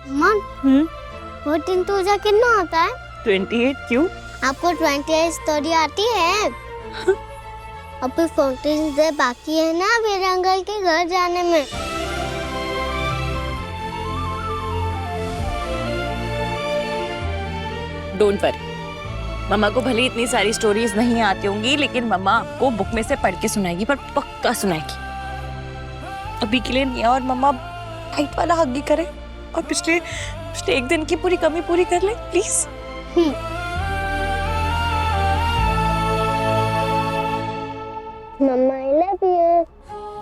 मन 14 कितना होता है? 28। क्यों? आपको 28 स्टोरी आती है? अब 14 डे बाकी है ना मेरे अंकल के घर जाने में। डोंट वरी, मम्मा को भले इतनी सारी स्टोरीज नहीं आती होंगी, लेकिन मम्मा आपको बुक में से पढ़ के सुनाएगी, पर पक्का सुनाएगी। अभी के लिए निया और मम्मा हाइट वाला हग ही करें और पिछले एक दिन की पूरी कमी पूरी कर ले प्लीज। मम्मा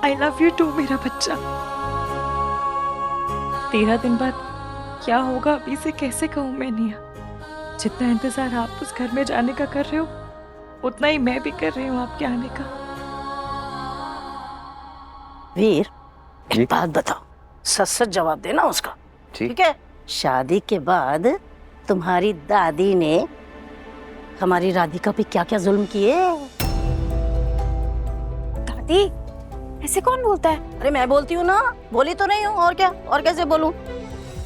आई लव यू टू मेरा बच्चा। 13 दिन बाद क्या होगा अभी से कैसे कहूँ मैं निया। जितना इंतजार आप उस घर में जाने का कर रहे हो, उतना ही मैं भी कर रही हूँ आपके आने का। वीर, एक बात बताओ, सच सच जवाब देना उसका, ठीक है? शादी के बाद तुम्हारी दादी ने हमारी राधिका पे क्या क्या जुल्म किए? दादी, ऐसे कौन बोलता है? अरे मैं बोलती हूँ ना, बोली तो नहीं हूँ, और क्या, और कैसे बोलूं?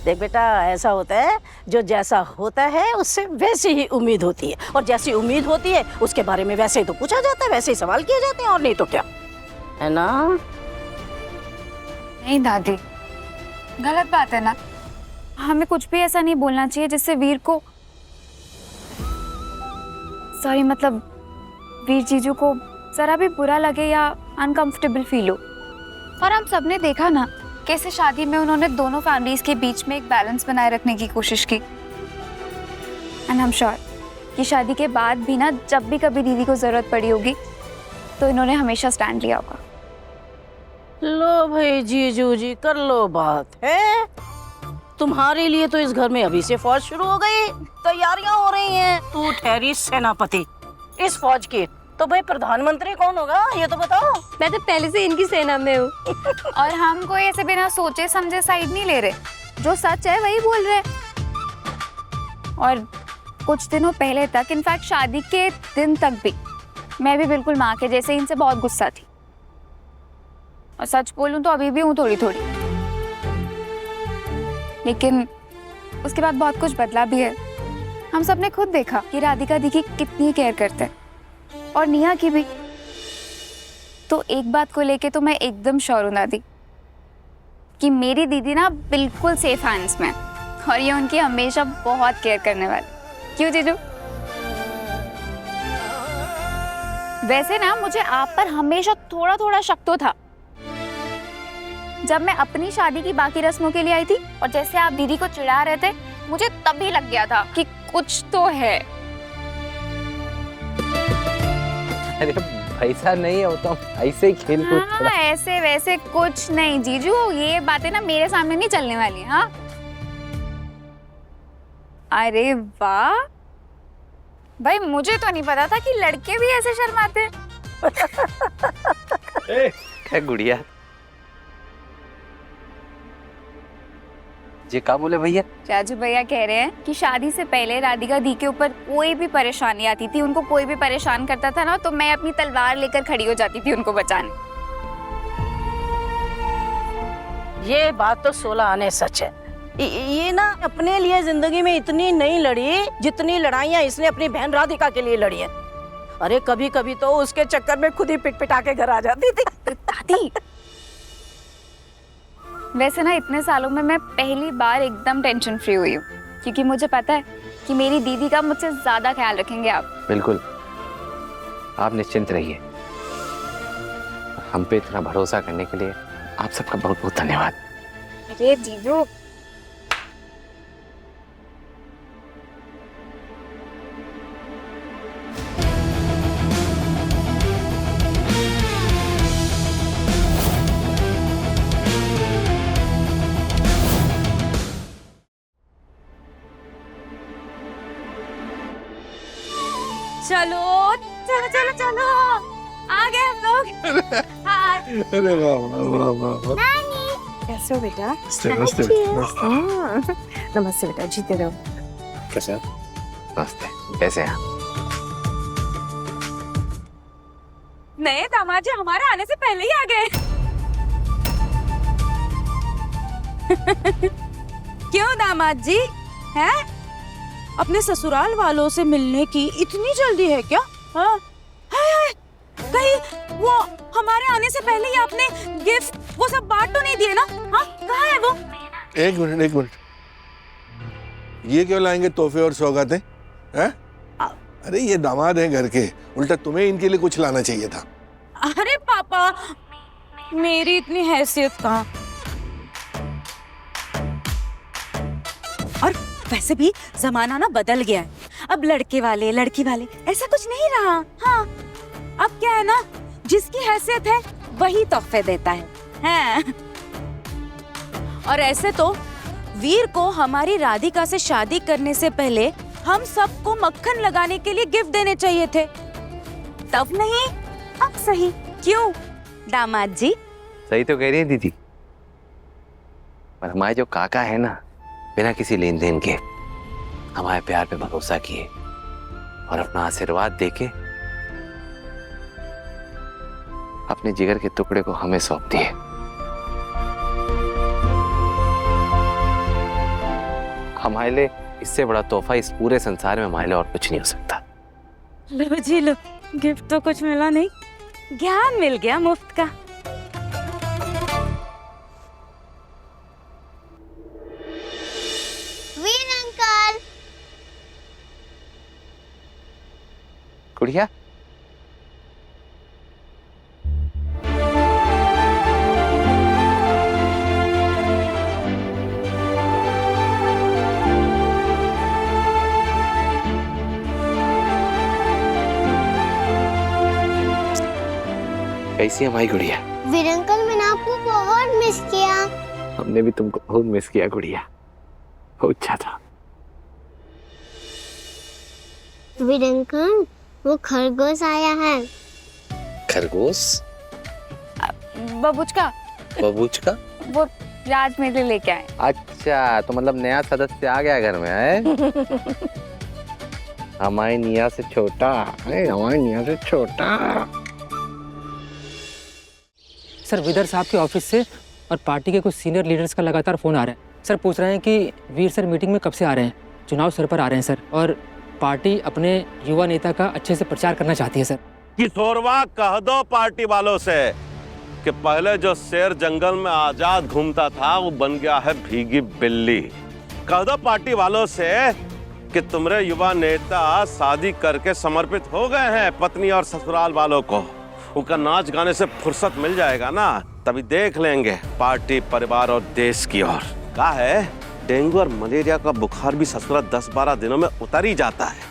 देख बेटा, ऐसा होता है, जो जैसा होता है उससे वैसी ही उम्मीद होती है, और जैसी उम्मीद होती है उसके बारे में वैसे ही तो पूछा जाता है, वैसे ही सवाल किए जाते हैं, और नहीं तो क्या, है ना? नहीं दादी, गलत बात है ना। हमें कुछ भी ऐसा नहीं बोलना चाहिए जिससे वीर को, सॉरी मतलब वीर जीजू को जरा भी बुरा लगे या अनकंफर्टेबल फील हो। और हम सबने देखा ना कैसे शादी में उन्होंने दोनों फैमिलीज के बीच में एक बैलेंस बनाए रखने की कोशिश की। एंड आई एम श्योर कि शादी के बाद भी ना, जब भी कभी दीदी को जरूरत पड़ी होगी तो इन्होंने हमेशा स्टैंड लिया होगा। लो भाई जीजू जी, कर लो बात है। तुम्हारे लिए तो इस घर में अभी से फौज शुरू हो गई, तैयारियां हो रही हैं। तू ठहरी सेनापति इस फौज की, तो भाई प्रधानमंत्री कौन होगा ये तो बताओ। मैं तो पहले से इनकी सेना में हूँ। और हम कोई ऐसे बिना सोचे समझे साइड नहीं ले रहे, जो सच है वही बोल रहे। और कुछ दिनों पहले तक, इनफैक्ट शादी के दिन तक भी, मैं भी बिल्कुल माँ के जैसे इनसे बहुत गुस्सा थी। और सच बोलूं तो अभी भी हूँ थोड़ी थोड़ी, लेकिन उसके बाद बहुत कुछ बदला भी है। हम सब ने खुद देखा कि राधिका दी की कितनी केयर करते हैं, और निया की भी। तो एक बात को लेके तो मैं एकदम श्योर हूं दादी कि मेरी दीदी ना बिल्कुल सेफ हैंड्स में, और ये उनकी हमेशा बहुत केयर करने वाली। क्यों जीजू? वैसे ना मुझे आप पर हमेशा थोड़ा थोड़ा शक तो था, जब मैं अपनी शादी की बाकी रस्मों के लिए आई थी और जैसे आप दीदी को चिढ़ा रहे थे, मुझे तभी लग गया था कि कुछ तो है। अरे ऐसा नहीं होता, ऐसे ही खेल कूद थोड़ा। ऐसे वैसे कुछ नहीं जीजू, ये बातें ना मेरे सामने नहीं चलने वाली। हाँ, अरे वाह भाई, मुझे तो नहीं पता था कि लड़के भी ऐसे शर्माते हैं। क्या गुड़िया जी, क्या बोले भैया? राजू भैया कह रहे हैं कि शादी से पहले राधिका दी के ऊपर कोई भी परेशानी आती थी, उनको कोई भी परेशान करता था ना, तो मैं अपनी तलवार लेकर खड़ी हो जाती थी उनको बचाने। ये बात तो 16 आने सच है। ये ना अपने लिए जिंदगी में इतनी नहीं लड़ी जितनी लड़ाइयाँ इसने अपनी बहन राधिका के लिए लड़ी है। अरे कभी कभी तो उसके चक्कर में खुद ही पिट पिटा के घर आ जाती थी। दादी, वैसे ना इतने सालों में मैं पहली बार एकदम टेंशन फ्री हुई हूँ, क्योंकि मुझे पता है कि मेरी दीदी का मुझसे ज्यादा ख्याल रखेंगे आप। बिल्कुल, आप निश्चिंत रहिए। हम पे इतना भरोसा करने के लिए आप सबका बहुत बहुत धन्यवाद। अरे जीजू, चलो चलो चलो चलो, आ गए हम लोग। हाय। अरे वाह वाह वाह वाह। कैसे हो बेटा? नमस्ते नमस्ते बेटा, जीते रहो। कैसे हैं? नमस्ते, कैसे हैं? नए दामाद जी हमारे आने से पहले ही आ गए। क्यों दामाद जी? हैं? अपने ससुराल वालों से मिलने की इतनी जल्दी है क्या? हाँ? हाय हाय, कहीं वो हमारे आने से पहले ही आपने गिफ्ट वो सब बांट तो नहीं दिए ना? हाँ, कहाँ है वो? एक मिनट, ये क्यों लाएंगे तोहफे और सौगातें? हैं? अरे ये दामाद हैं घर के, उल्टा तुम्हें इनके लिए कुछ लाना चाहिए था। अरे पापा, मेरी इतनी हैसियत कहाँ? और वैसे भी जमाना ना बदल गया है, अब लड़के वाले लड़की वाले ऐसा कुछ नहीं रहा। हाँ, अब क्या है ना, जिसकी हैसियत है वही तोहफे देता है। हैं? और ऐसे तो वीर को हमारी राधिका से शादी करने से पहले हम सबको मक्खन लगाने के लिए गिफ्ट देने चाहिए थे, तब नहीं अब सही। क्यों दामाद जी? सही तो कह रही है दीदी, पर हमारे जो काका है ना, बिना किसी लेन देन के हमारे प्यार पे भरोसा किए और अपना आशीर्वाद देके अपने जिगर के टुकड़े को हमें सौंप दिए। हमारे लिए इससे बड़ा तोहफा इस पूरे संसार में हमारे लिए और कुछ नहीं हो सकता। लो जी लो, गिफ्ट तो कुछ मिला नहीं, ज्ञान मिल गया मुफ्त का। वीर अंकल, गुड़िया, कैसी है हमारी गुड़िया? वीर अंकल, मैंने आपको बहुत मिस किया। हमने भी तुमको बहुत मिस किया गुड़िया, बहुत ज्यादा। वीर अंकल, वो खरगोश आया है। खरगोश? बबूचका, बबूचका? वो राज मेरे लिए लेके आए। अच्छा, तो मतलब नया सदस्य आ गया घर में है? हमारी निया से छोटा, हमारी निया से छोटा। सर, विदर साहब के ऑफिस से और पार्टी के कुछ सीनियर लीडर्स का लगातार फ़ोन आ रहा है। सर पूछ रहे हैं कि वीर सर मीटिंग में कब से आ रहे हैं। चुनाव सर पर आ रहे हैं सर, और पार्टी अपने युवा नेता का अच्छे से प्रचार करना चाहती है सर। किशोरवा, कह दो पार्टी वालों से कि पहले जो शेर जंगल में आजाद घूमता था वो बन गया है भीगी बिल्ली। कह दो पार्टी वालों से कि तुम्हारे युवा नेता शादी करके समर्पित हो गए हैं पत्नी और ससुराल वालों को। उनका नाच गाने से फुर्सत मिल जाएगा ना, तभी देख लेंगे पार्टी, परिवार और देश की ओर। कहा है, डेंगू और मलेरिया का बुखार भी ससुरा 10-12 दिनों में उतर ही जाता है,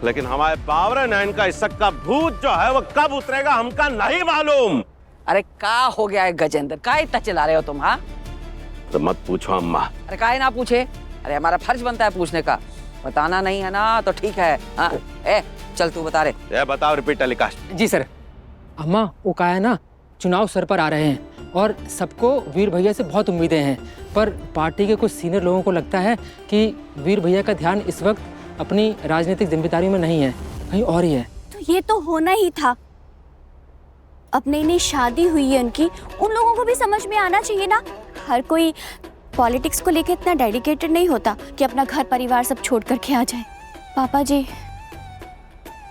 लेकिन हमारे बावरे नैन का इसक का भूत जो है वो कब उतरेगा हमका नहीं मालूम। अरे का हो गया है गजेंद्र, का इतना चिल्ला रहे हो तुम? हाँ, तो मत पूछो अम्मा। अरे काहे ना पूछे, अरे हमारा फर्ज बनता है पूछने का। बताना नहीं है ना तो ठीक है। हाँ, ए चल तू बता रहे। ये बताओ, रिपीट टेलीकास्ट। जी सर। अम्मा, वो कहा है ना, चुनाव सर पर आ रहे हैं और सबको वीर भैया से बहुत उम्मीदें हैं, पर पार्टी के कुछ सीनियर लोगों को लगता है कि वीर भैया का ध्यान इस वक्त अपनी राजनीतिक जिम्मेदारी में नहीं है, कहीं और ही है। तो ये तो होना ही था। अब नई नई शादी हुई है उनकी, उन लोगों को भी समझ में आना चाहिए ना। हर कोई पॉलिटिक्स को लेकर इतना डेडिकेटेड नहीं होता कि अपना घर परिवार सब छोड़ कर के आ जाए। पापा जी,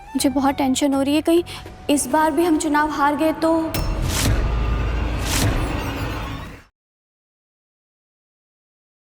मुझे बहुत टेंशन हो रही है, कहीं इस बार भी हम चुनाव हार गए तो।